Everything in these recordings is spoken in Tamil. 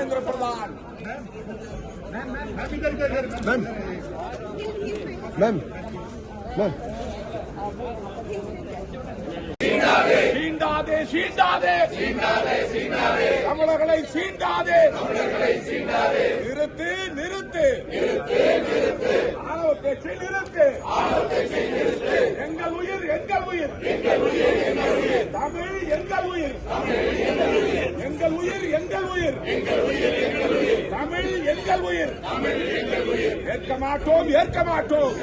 धर्मेंद्र प्रधान। मैम சீண்டாதே சீண்டாதே தமிழர்களை சீண்டாதே நிறுத்து நிறுத்து ஆணவத்தை நிறுத்து எங்கள் உயிர் எங்கள் உயிர் தமிழ் எங்கள் உயிர் எங்கள் உயிர் எங்கள் உயிர் தமிழ் எங்கள் உயிர் ஏற்க மாட்டோம் ஏற்க மாட்டோம்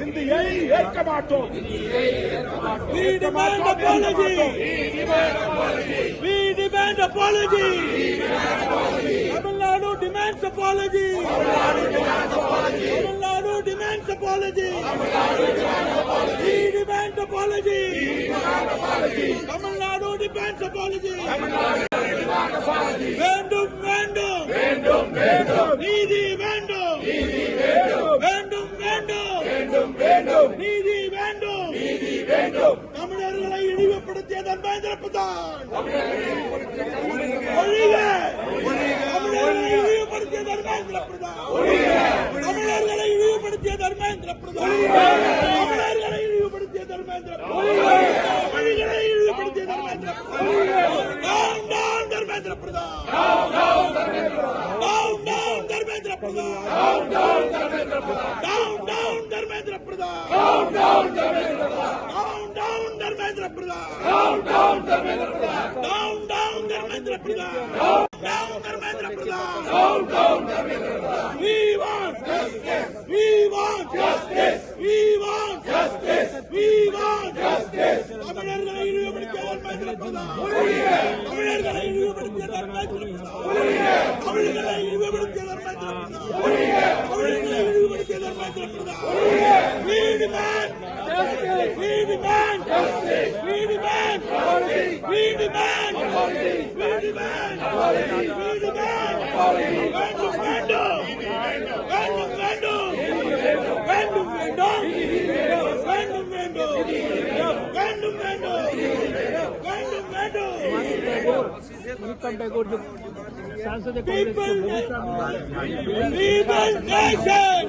இந்தியை ஏற்க மாட்டோம். We demand apology. We demand apology. Tamil Nadu demands apology. Tamil Nadu demands apology. We demand apology. Tamil Nadu demands apology. வேண்டும் வேண்டும் வேண்டும் வேண்டும் நீதி வேண்டும் வேண்டும் வேண்டும் வேண்டும் நீதி வேண்டும் வேண்டும் தமிழர்களை இழிவுபடுத்திய தர்மேந்திர பிரதான் ஒழிக தமிழர்களை இழிவுபடுத்திய தர்மேந்திர பிரதான் தமிழர்களை இழிவுபடுத்திய தர்மேந்திர பிரதான் தமிழர்களை இழிவுபடுத்திய தர்மேந்திர தமிழர்களை இழிவுபடுத்திய Dharmendra Dharmendra Pradhan down Dharmendra Pradhan down Dharmendra Pradhan down Dharmendra Pradhan we want justice we want justice we want justice we want justice தமிழர்களை இழிவுபடுத்திய தர்மேந்திர பிரதான் தமிழர்களை இழிவுபடுத்திய தர்மேந்திர பிரதான் தமிழர்களை இழிவுபடுத்திய தர்மேந்திர பிரதான் தமிழர்களை இழிவுபடுத்திய Dharmendra Pradhan we demand justice we demand justice we demand we demand we demand we demand வேண்டும் வேண்டும் வேண்டும் வேண்டும் வேண்டும் வேண்டும் வேண்டும் People nation.